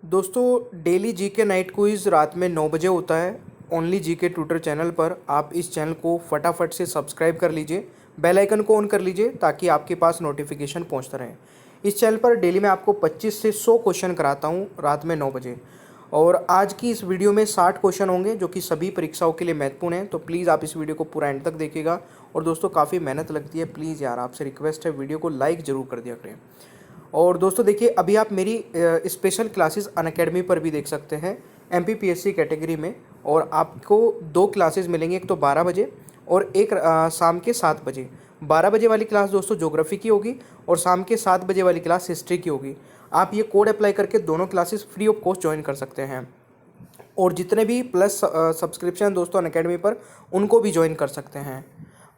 दोस्तों daily GK night quiz रात में 9 बजे होता है ओनली जीके ट्यूटर चैनल पर। आप इस चैनल को फटाफट से सब्सक्राइब कर लीजिए, बेल आइकन को ऑन कर लीजिए ताकि आपके पास नोटिफिकेशन पहुंचता रहे। इस चैनल पर डेली मैं आपको 25 से 100 क्वेश्चन कराता हूं रात में 9 बजे। और आज की इस वीडियो में 60 क्वेश्चन होंगे जो कि सभी परीक्षाओं के लिए महत्वपूर्ण हैं। तो प्लीज़ आप इस वीडियो को पूरा एंड तक देखिएगा। और दोस्तों काफ़ी मेहनत लगती है, प्लीज़ यार आपसे रिक्वेस्ट है वीडियो को लाइक ज़रूर कर दिया करें। और दोस्तों देखिए, अभी आप मेरी स्पेशल क्लासेस अनअकैडमी पर भी देख सकते हैं एमपीपीएससी कैटेगरी में। और आपको 2 क्लासेस मिलेंगे, एक तो 12 बजे और एक शाम के 7 बजे। 12 बजे वाली क्लास दोस्तों ज्योग्राफी की होगी और शाम के 7 बजे वाली क्लास हिस्ट्री की होगी। आप ये कोड अप्लाई करके दोनों classes free of cost join कर सकते हैं। और जितने भी प्लस सब्सक्रिप्शन दोस्तों अनअकैडमी पर, उनको भी ज्वाइन कर सकते हैं।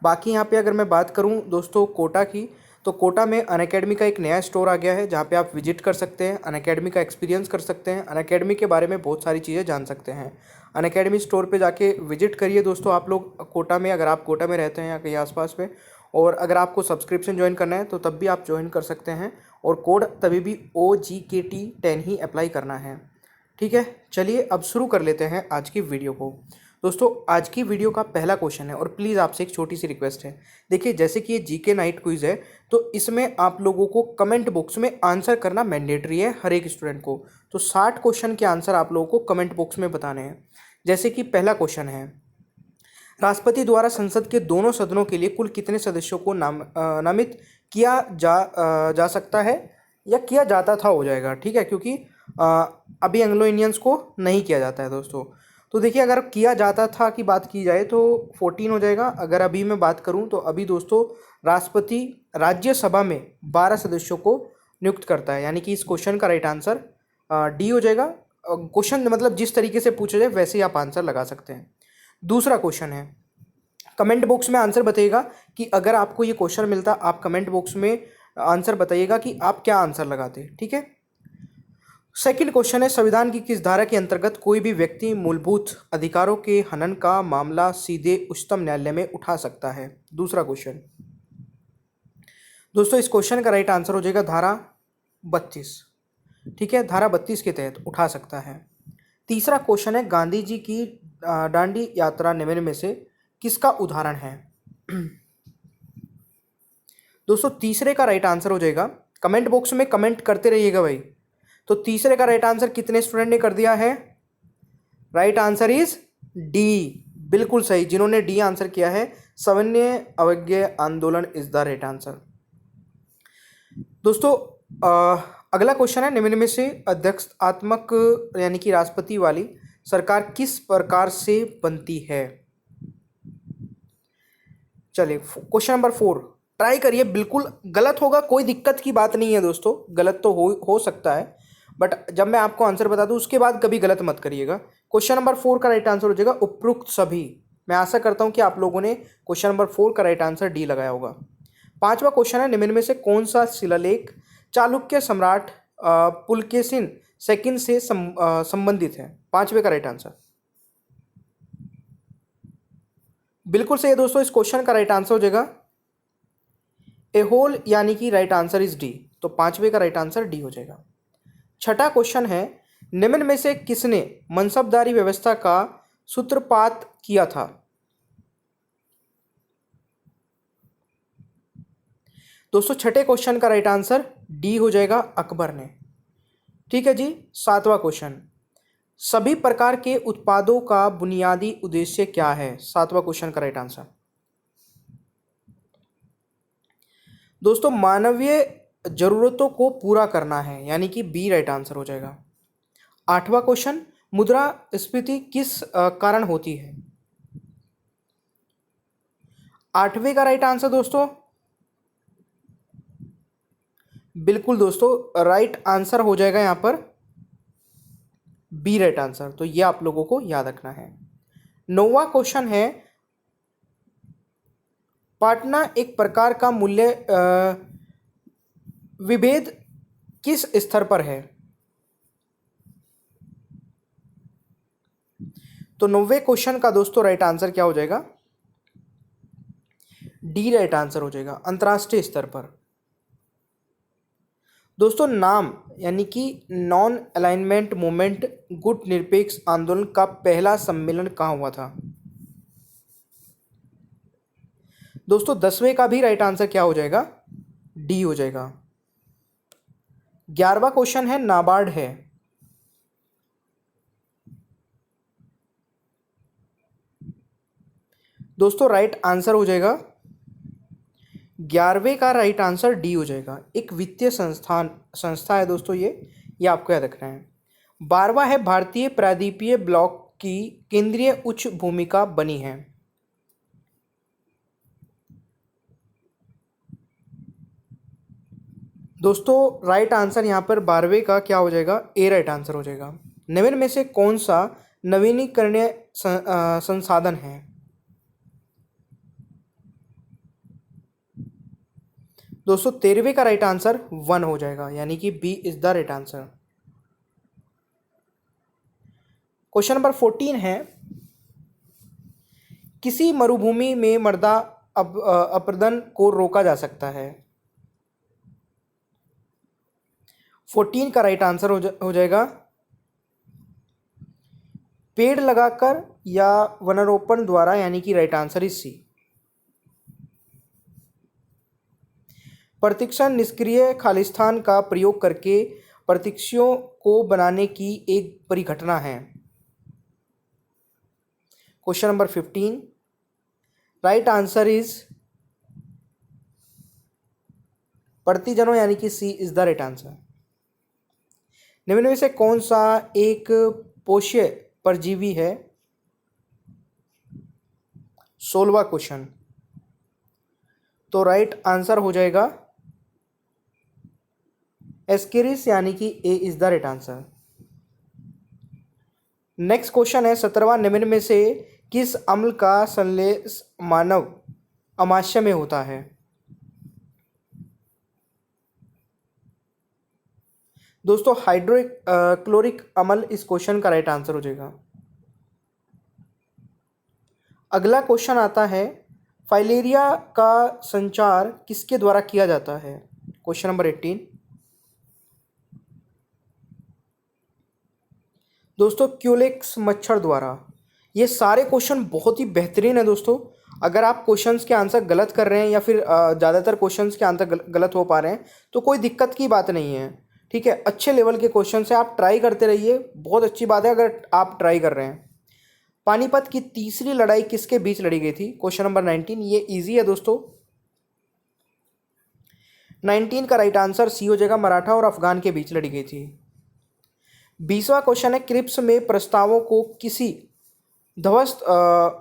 बाकी यहाँ पे अगर मैं बात करूँ दोस्तों कोटा की, तो कोटा में अनअकैडमी का एक नया स्टोर आ गया है जहाँ पे आप विजिट कर सकते हैं, अनअकैडमी का एक्सपीरियंस कर सकते हैं, अनअकैडमी के बारे में बहुत सारी चीज़ें जान सकते हैं। अनअकैडमी स्टोर पे जाके विजिट करिए दोस्तों आप लोग कोटा में, अगर आप कोटा में रहते हैं या कहीं आसपास में। और अगर आपको सब्सक्रिप्शन ज्वाइन करना है तो तब भी आप ज्वाइन कर सकते हैं। और कोड तभी भी OGKT10 ही अप्लाई करना है। ठीक है, चलिए अब शुरू कर लेते हैं आज की वीडियो को। दोस्तों आज की वीडियो का पहला क्वेश्चन है और प्लीज़ आपसे एक छोटी सी रिक्वेस्ट है। देखिए जैसे कि ये जीके नाइट क्विज़ है तो इसमें आप लोगों को कमेंट बॉक्स में आंसर करना मैंडेटरी है हर एक स्टूडेंट को। तो 60 क्वेश्चन के आंसर आप लोगों को कमेंट बॉक्स में बताने हैं। जैसे कि पहला क्वेश्चन है, राष्ट्रपति द्वारा संसद के दोनों सदनों के लिए कुल कितने सदस्यों को नामित किया जा सकता है, या किया जाता था हो जाएगा। ठीक है, क्योंकि अभी एंग्लो इंडियंस को नहीं किया जाता है दोस्तों। तो देखिए अगर किया जाता था की बात की जाए तो 14 हो जाएगा। अगर अभी मैं बात करूं तो अभी दोस्तों राष्ट्रपति राज्यसभा में 12 सदस्यों को नियुक्त करता है, यानी कि इस क्वेश्चन का राइट आंसर डी हो जाएगा। क्वेश्चन मतलब जिस तरीके से पूछा जाए वैसे ही आप आंसर लगा सकते हैं। दूसरा क्वेश्चन है, कमेंट बॉक्स में आंसर बताइएगा कि अगर आपको ये क्वेश्चन मिलता, आप कमेंट बॉक्स में आंसर बताइएगा कि आप क्या आंसर लगाते। ठीक है। सेकंड क्वेश्चन है, संविधान की किस धारा के अंतर्गत कोई भी व्यक्ति मूलभूत अधिकारों के हनन का मामला सीधे उच्चतम न्यायालय में उठा सकता है। दूसरा क्वेश्चन दोस्तों, इस क्वेश्चन का राइट आंसर हो जाएगा धारा 32। ठीक है, धारा 32 के तहत उठा सकता है। तीसरा क्वेश्चन है, गांधी जी की दांडी यात्रा निम्न में से किसका उदाहरण है। दोस्तों तीसरे का राइट आंसर हो जाएगा, कमेंट बॉक्स में कमेंट करते रहिएगा भाई। तो तीसरे का राइट आंसर कितने स्टूडेंट ने कर दिया है? राइट आंसर इज डी, बिल्कुल सही। जिन्होंने डी आंसर किया है, सविनय अवज्ञा आंदोलन इज द राइट आंसर। दोस्तों अगला क्वेश्चन है, निम्न में से अध्यक्षात्मक यानी कि राष्ट्रपति वाली सरकार किस प्रकार से बनती है। चलिए क्वेश्चन नंबर 4 ट्राई करिए। बिल्कुल गलत होगा, कोई दिक्कत की बात नहीं है दोस्तों, गलत तो हो सकता है, बट जब मैं आपको आंसर बता दूं उसके बाद कभी गलत मत करिएगा। क्वेश्चन नंबर 4 का राइट आंसर हो जाएगा उपरोक्त सभी। मैं आशा करता हूं कि आप लोगों ने क्वेश्चन नंबर 4 का राइट आंसर डी लगाया होगा। पांचवा क्वेश्चन है, निम्न में से कौन सा शिलालेख चालुक्य सम्राट पुलकेशिन सेकंड से संबंधित है। पांचवे का राइट आंसर बिल्कुल सही है दोस्तों। इस क्वेश्चन का राइट आंसर हो जाएगा एहोल, यानी कि राइट आंसर इज डी। तो पांचवे का राइट आंसर डी हो जाएगा। छठा क्वेश्चन है, निम्न में से किसने मनसबदारी व्यवस्था का सूत्रपात किया था। दोस्तों छठे क्वेश्चन का राइट आंसर डी हो जाएगा, अकबर ने। ठीक है जी। सातवां क्वेश्चन, सभी प्रकार के उत्पादों का बुनियादी उद्देश्य क्या है। सातवां क्वेश्चन का राइट आंसर दोस्तों मानवीय जरूरतों को पूरा करना है, यानी कि बी राइट आंसर हो जाएगा। आठवां क्वेश्चन, मुद्रास्फीति किस कारण होती है। आठवें का राइट आंसर दोस्तों बिल्कुल दोस्तों राइट आंसर हो जाएगा यहां पर बी राइट आंसर। तो ये आप लोगों को याद रखना है। नौवां क्वेश्चन है, पाटना एक प्रकार का मूल्य विभेद किस स्तर पर है। तो 90वें क्वेश्चन का दोस्तों राइट आंसर क्या हो जाएगा? डी राइट आंसर हो जाएगा, अंतर्राष्ट्रीय स्तर पर। दोस्तों नाम यानी कि नॉन अलाइनमेंट मूवमेंट गुट निरपेक्ष आंदोलन का पहला सम्मेलन कहाँ हुआ था? दोस्तों 10वें का भी राइट आंसर क्या हो जाएगा? डी हो जाएगा। 11वां क्वेश्चन है नाबार्ड है। दोस्तों राइट आंसर हो जाएगा 11वें का राइट आंसर डी हो जाएगा। एक वित्तीय संस्था है दोस्तों ये आपको याद रखना है। 12वां है भारतीय प्रायद्वीपीय ब्लॉक की केंद्रीय उच्च भूमिका बनी है। दोस्तों राइट आंसर यहाँ पर 12वें का क्या हो जाएगा? ए राइट आंसर हो जाएगा। निम्न में से कौन सा नवीनीकरणीय संसाधन है? दोस्तों 13वें का राइट आंसर 1 हो जाएगा, यानी कि B is the right answer. Question number 14 है किसी मरुभूमि में मृदा अपरदन को रोका जा सकता है? 14 का राइट आंसर हो जाएगा पेड़ लगाकर या वनारोपण द्वारा, यानी कि राइट आंसर इज सी। प्रतिक्षण निष्क्रिय खालिस्तान का प्रयोग करके प्रतीक्षों को बनाने की एक परिघटना है। Question number 15 right answer is प्रतिजनों, यानी कि C is the right answer. निम्न में से कौन सा एक पोष्य परजीवी है? 16वां क्वेश्चन। तो राइट आंसर हो जाएगा एस्केरिस, यानी कि A is the right answer. Next question है 17वां। निम्न में से किस अम्ल का संश्लेष मानव अमाशय में होता है? दोस्तों हाइड्रोक्लोरिक अम्ल इस क्वेश्चन का राइट आंसर हो जाएगा। अगला क्वेश्चन आता है फाइलेरिया का संचार किसके द्वारा किया जाता है? Question number 18। दोस्तों क्यूलेक्स मच्छर द्वारा। ये सारे क्वेश्चन बहुत ही बेहतरीन है दोस्तों। अगर आप क्वेश्चंस के आंसर गलत कर रहे हैं या फिर ज़्यादातर क्वेश्चंस के आंसर गलत हो पा रहे हैं तो कोई दिक्कत की बात नहीं है, ठीक है। अच्छे लेवल के क्वेश्चन है, आप ट्राई करते रहिए, बहुत अच्छी बात है अगर आप ट्राई कर रहे हैं। पानीपत की तीसरी लड़ाई किसके बीच लड़ी गई थी? Question number 19। ये इजी है दोस्तों। 19 का राइट आंसर सी हो जाएगा, मराठा और अफगान के बीच लड़ी गई थी। 20वां क्वेश्चन है क्रिप्स में प्रस्तावों को किसी ध्वस्त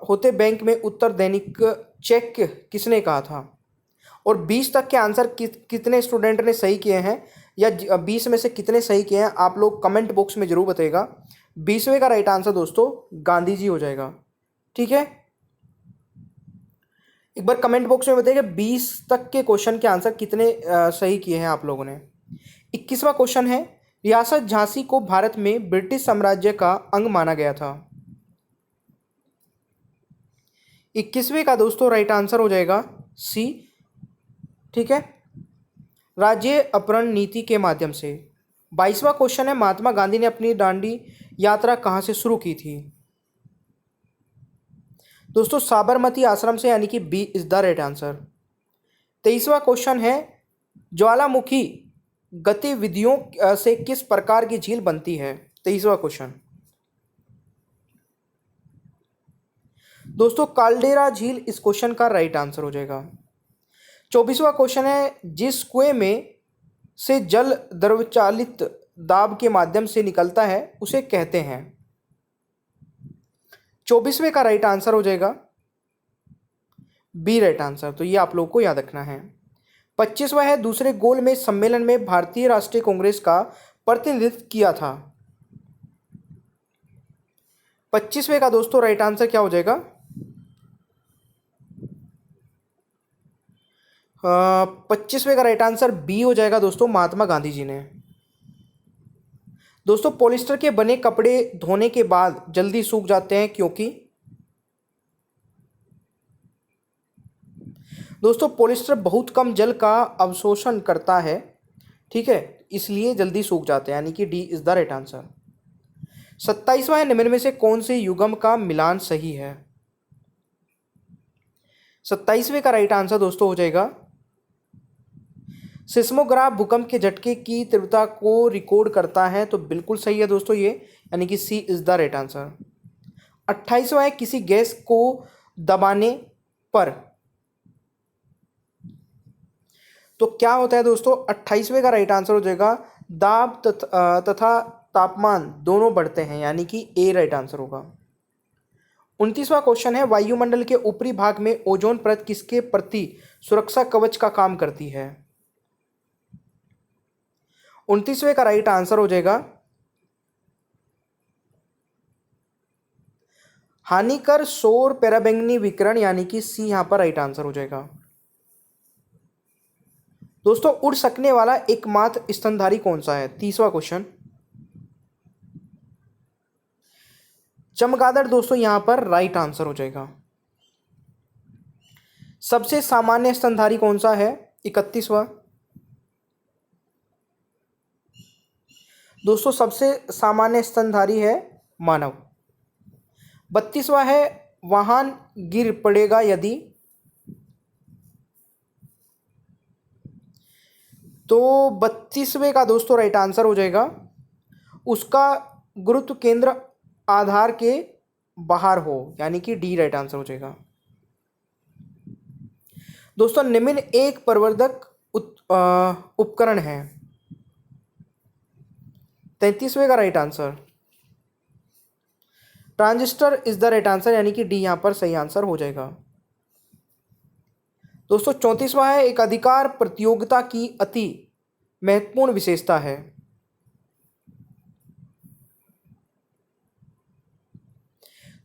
होते बैंक में उत्तर दैनिक चेक किसने कहा था? और 20 तक के आंसर कितने स्टूडेंट ने सही किए हैं, या 20 में से कितने सही किए हैं आप लोग कमेंट बॉक्स में जरूर बताइएगा। 20वें का राइट आंसर दोस्तों गांधी जी हो जाएगा, ठीक है। एक बार कमेंट बॉक्स में बताइएगा 20 तक के क्वेश्चन के आंसर कितने सही किए हैं आप लोगों ने। 21वां क्वेश्चन है रियासत झांसी को भारत में ब्रिटिश साम्राज्य का अंग माना गया था। 21वें का दोस्तों राइट आंसर हो जाएगा सी, ठीक है, राज्य अपहरण नीति के माध्यम से। 22वां क्वेश्चन है महात्मा गांधी ने अपनी दांडी यात्रा कहां से शुरू की थी? दोस्तों साबरमती आश्रम से, यानी कि B is the right answer. 23वां क्वेश्चन है ज्वालामुखी गतिविधियों से किस प्रकार की झील बनती है? 23वां क्वेश्चन। दोस्तों काल्डेरा झील इस क्वेश्चन का राइट आंसर हो जाएगा। 24वां क्वेश्चन है जिस कुएं में से जल द्रवचालित दाब के माध्यम से निकलता है उसे कहते हैं? 24वें का राइट आंसर हो जाएगा बी राइट आंसर। तो ये आप लोगों को याद रखना है। 25वां है दूसरे गोल में सम्मेलन में भारतीय राष्ट्रीय कांग्रेस का प्रतिनिधित्व किया था। 25वें का दोस्तों राइट आंसर क्या हो जाएगा? 25वें का राइट आंसर बी हो जाएगा दोस्तों, महात्मा गांधी जी ने। दोस्तों पॉलिस्टर के बने कपड़े धोने के बाद जल्दी सूख जाते हैं क्योंकि? दोस्तों पॉलिस्टर बहुत कम जल का अवशोषण करता है, ठीक है, इसलिए जल्दी सूख जाते हैं, यानी कि D is the right answer. 27वां है, निम्न में से कौन से युग्म का मिलान सही है? 27वें का राइट आंसर दोस्तों हो जाएगा सिस्मोग्राफ भूकंप के झटके की तीव्रता को रिकॉर्ड करता है, तो बिल्कुल सही है दोस्तों ये, यानी कि C is the right answer. 28वां है, किसी गैस को दबाने पर, तो क्या होता है दोस्तों? 28वें का राइट आंसर हो जाएगा दाब तथा तापमान दोनों बढ़ते हैं, यानी कि ए राइट आंसर होगा। 29वां क्वेश्चन है, वायुमंडल के ऊपरी भाग में ओजोन परत किसके प्रति सुरक्षा कवच का काम करती है? 29वें का राइट आंसर हो जाएगा हानिकर सौर पराबैंगनी विकिरण, यानी कि सी यहां पर राइट आंसर हो जाएगा। दोस्तों उड़ सकने वाला एकमात्र स्तनधारी कौन सा है? 30वां क्वेश्चन, चमगादड़ दोस्तों यहां पर राइट आंसर हो जाएगा। सबसे सामान्य स्तनधारी कौन सा है? 31वां, दोस्तों सबसे सामान्य स्तनधारी है मानव। 32वां है, वाहन गिर पड़ेगा यदि, तो 32वें का दोस्तों राइट आंसर हो जाएगा उसका गुरुत्व केंद्र आधार के बाहर हो, यानी कि डी राइट आंसर हो जाएगा। दोस्तों निम्न एक प्रवर्धक उपकरण है, 33वें का right answer transistor is the right answer, यानी कि डी यहां पर सही आंसर हो जाएगा। दोस्तों 34वां है, एक अधिकार प्रतियोगिता की अति महत्वपूर्ण विशेषता है,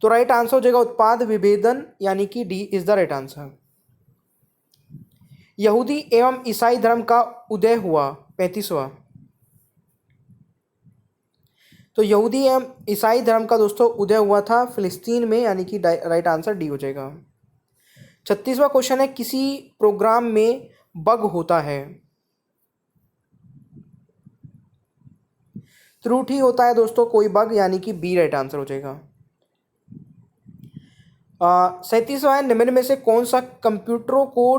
तो राइट आंसर हो जाएगा उत्पाद विभेदन, यानी कि D is the right answer. यहूदी एवं ईसाई धर्म का उदय हुआ, 35वां, तो यहूदी एवं ईसाई धर्म का दोस्तों उदय हुआ था फिलिस्तीन में, यानी कि राइट आंसर डी हो जाएगा। 36वां क्वेश्चन है, किसी प्रोग्राम में बग होता है, त्रुटि होता है दोस्तों कोई बग, यानी कि बी राइट आंसर हो जाएगा। 37वां है, निम्न में से कौन सा कंप्यूटरों को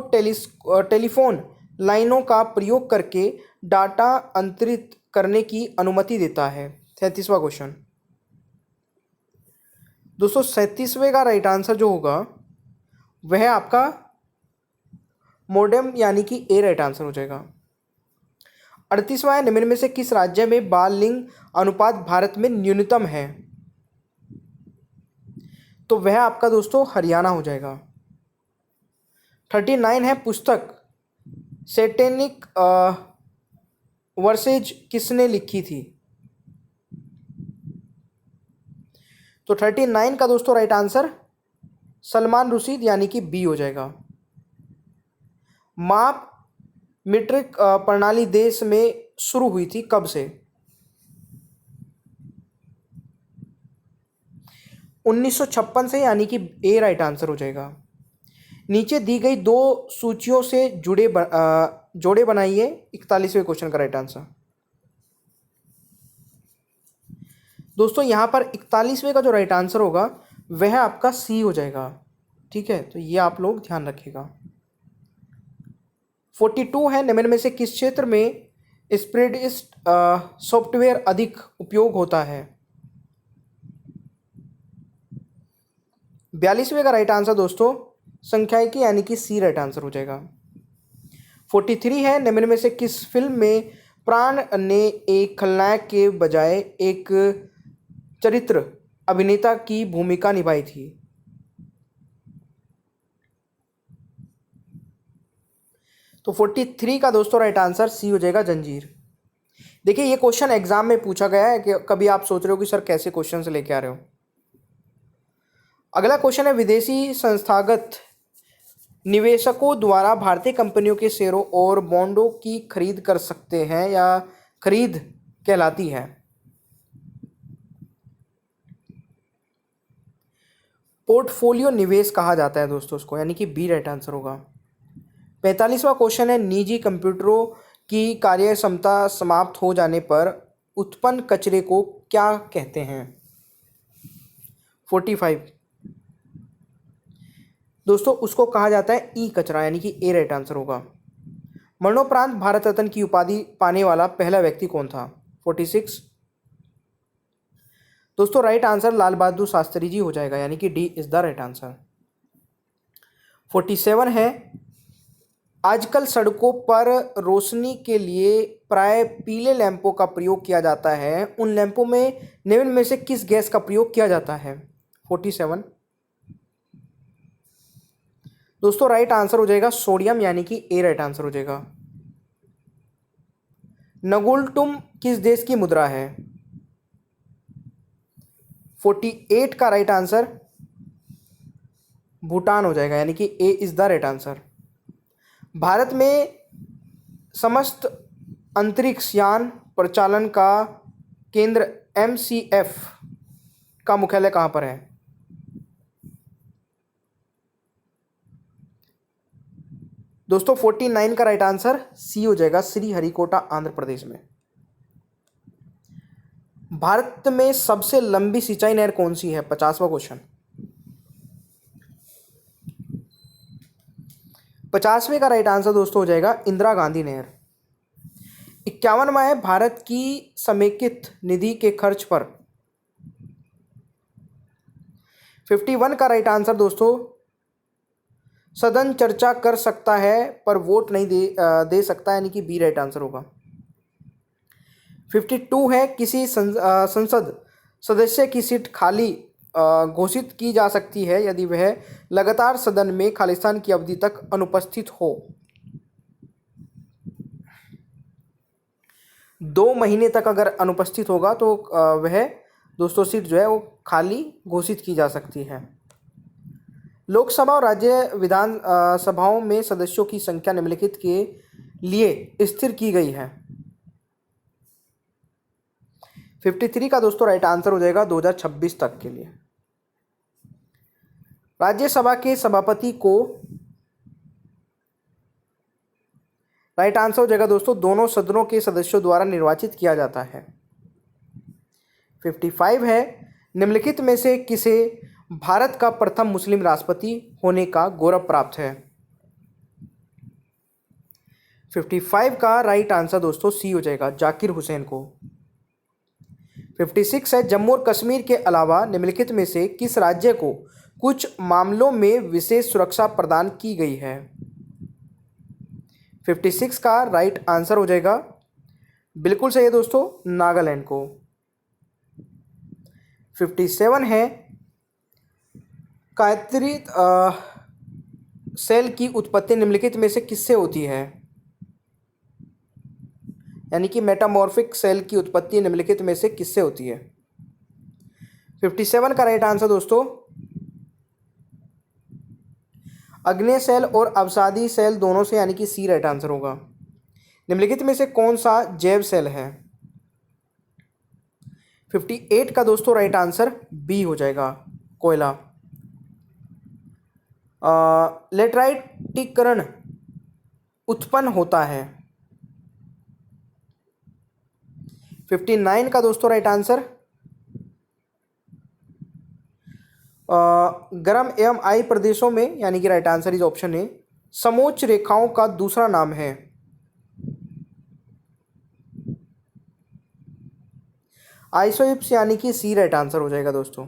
टेलीफोन लाइनों का प्रयोग करके डाटा अंतरित करने की अनुमति देता है? 37वां क्वेश्चन, दोस्तों 37वें का राइट आंसर जो होगा वह आपका मोडेम, यानी कि ए राइट आंसर हो जाएगा। 38वां है, निम्न में से किस राज्य में बाल लिंग अनुपात भारत में न्यूनतम है? तो वह आपका दोस्तों हरियाणा हो जाएगा। 39 है, पुस्तक सैटेनिक वर्सेज किसने लिखी थी? तो 39 का दोस्तों राइट आंसर सलमान रुशीद, यानी कि बी हो जाएगा। माप मीट्रिक प्रणाली देश में शुरू हुई थी कब से? 1956 से, यानी कि ए राइट आंसर हो जाएगा। नीचे दी गई दो सूचियों से जोड़े बनाइए, 41वें क्वेश्चन का राइट आंसर। दोस्तों यहाँ पर 41वें का जो राइट आंसर होगा वह आपका सी हो जाएगा, ठीक है, तो ये आप लोग ध्यान रखिएगा। 42 है, निम्न में से किस क्षेत्र में स्प्रेडशिट सॉफ्टवेयर अधिक उपयोग होता है? 42वें का राइट आंसर दोस्तों संख्यायिकी, यानी कि सी राइट आंसर हो जाएगा। 43 है, निम्न में से किस फिल्म में प्राण ने एक खलनायक के बजाय एक चरित्र अभिनेता की भूमिका निभाई थी? तो 43 का दोस्तों राइट आंसर सी हो जाएगा, जंजीर। देखिए ये क्वेश्चन एग्जाम में पूछा गया है, कि कभी आप सोच रहे हो कि सर कैसे क्वेश्चन से लेके आ रहे हो। अगला क्वेश्चन है, विदेशी संस्थागत निवेशकों द्वारा भारतीय कंपनियों के शेयरों और बॉन्डों की खरीद कर सकते हैं या खरीद कहलाती है? पोर्टफोलियो निवेश कहा जाता है दोस्तों उसको, यानी कि बी राइट आंसर होगा। 45वां क्वेश्चन है, निजी कंप्यूटरों की कार्य क्षमता समाप्त हो जाने पर उत्पन्न कचरे को क्या कहते हैं? 45 दोस्तों उसको कहा जाता है ई कचरा, यानी कि ए राइट आंसर होगा। मरणोपरांत भारत रत्न की उपाधि पाने वाला पहला व्यक्ति कौन था? 46 दोस्तों राइट आंसर लाल बहादुर शास्त्री जी हो जाएगा, यानी कि D is the right answer. 47 है, आजकल सड़कों पर रोशनी के लिए प्राय पीले लैंपों का प्रयोग किया जाता है, उन लैंपों में निम्न में से किस गैस का प्रयोग किया जाता है? 47 दोस्तों राइट आंसर हो जाएगा सोडियम, यानी कि ए राइट आंसर हो जाएगा। नगुल्टुम किस देश की मुद्रा है? 48 का राइट आंसर भूटान हो जाएगा, यानी कि A is the right answer. Bharat में समस्त अंतरिक्ष यान परिचालन का केंद्र MCF का मुख्यालय कहाँ पर है? दोस्तों 49 का राइट आंसर सी हो जाएगा, श्रीहरिकोटा आंध्र प्रदेश में। भारत में सबसे लंबी सिंचाई नहर कौन सी है? 50वां क्वेश्चन। 50वें का राइट आंसर दोस्तों हो जाएगा इंदिरा गांधी नहर। 51वां है, भारत की समेकित निधि के खर्च पर। 51 का राइट आंसर दोस्तों सदन चर्चा कर सकता है पर वोट नहीं दे सकता, यानी कि बी राइट आंसर होगा। 52 है, किसी संसद सदस्य की सीट खाली घोषित की जा सकती है यदि वह लगातार सदन में खालिस्तान की अवधि तक अनुपस्थित हो। 2 महीने तक अगर अनुपस्थित होगा तो वह दोस्तों सीट जो है वो खाली घोषित की जा सकती है। लोकसभा और राज्य विधान सभाओं में सदस्यों की संख्या निम्नलिखित के लिए स्थिर की गई है। 53 का दोस्तों राइट आंसर हो जाएगा 2026 तक के लिए। राज्यसभा के सभापति को राइट आंसर हो जाएगा दोस्तों दोनों सदनों के सदस्यों द्वारा निर्वाचित किया जाता है। 55 है, निम्नलिखित में से किसे भारत का प्रथम मुस्लिम राष्ट्रपति होने का गौरव प्राप्त है? 55 का राइट आंसर दोस्तों सी हो जाएगा, जाकिर हुसैन को। 56 है, जम्मू और कश्मीर के अलावा निम्नलिखित में से किस राज्य को कुछ मामलों में विशेष सुरक्षा प्रदान की गई है? 56 का राइट आंसर हो जाएगा बिल्कुल सही है दोस्तों, नागालैंड को। 57 है, कायत्रित सेल की उत्पत्ति निम्नलिखित में से किससे होती है? यानी कि मेटामॉर्फिक सेल की उत्पत्ति निम्नलिखित में से किससे होती है? 57 का राइट आंसर दोस्तों अग्नेय सेल और अवसादी सेल दोनों से, यानी कि सी राइट आंसर होगा। निम्नलिखित में से कौन सा जैव सेल है? 58 का दोस्तों राइट आंसर बी हो जाएगा, कोयला। लेटराइटीकरण उत्पन्न होता है। 59 का दोस्तों राइट आंसर गर्म एवं आई प्रदेशों में, यानी कि right answer is option A, समोच्च रेखाओं का दूसरा नाम है। आइसोइप्स, यानी कि सी राइट आंसर हो जाएगा दोस्तों।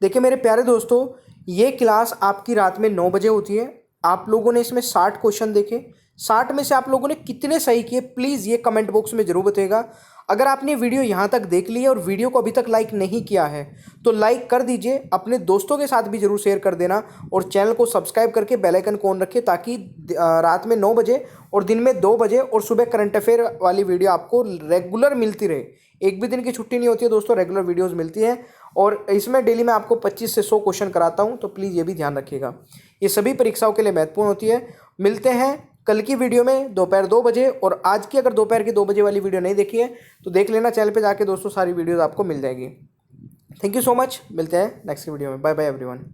देखिए मेरे प्यारे दोस्तों, ये क्लास आपकी रात में 9 बजे होती है। आप लोगों ने इसमें 60 क्वेश्चन देखे, 60 में से आप लोगों ने कितने सही किए प्लीज़ ये कमेंट बॉक्स में जरूर बताइएगा। अगर आपने वीडियो यहाँ तक देख ली है और वीडियो को अभी तक लाइक नहीं किया है तो लाइक कर दीजिए, अपने दोस्तों के साथ भी जरूर शेयर कर देना और चैनल को सब्सक्राइब करके बेल आइकन को ऑन रखें ताकि रात में 9 बजे और दिन में 2 बजे और सुबह करंट अफेयर वाली वीडियो आपको रेगुलर मिलती रहे। एक भी दिन की छुट्टी नहीं होती है दोस्तों, रेगुलर वीडियोज़ मिलती हैं और इसमें डेली मैं आपको 25 से 100 क्वेश्चन कराता हूँ, तो प्लीज़ ये भी ध्यान रखिएगा। ये सभी परीक्षाओं के लिए महत्वपूर्ण होती है। मिलते हैं कल की वीडियो में दोपहर 2 बजे, और आज की अगर दोपहर की 2 बजे वाली वीडियो नहीं देखी है तो देख लेना चैनल पे जाके दोस्तों, सारी वीडियोज़ आपको मिल जाएगी। थैंक यू सो मच, मिलते हैं नेक्स्ट वीडियो में। Bye bye everyone.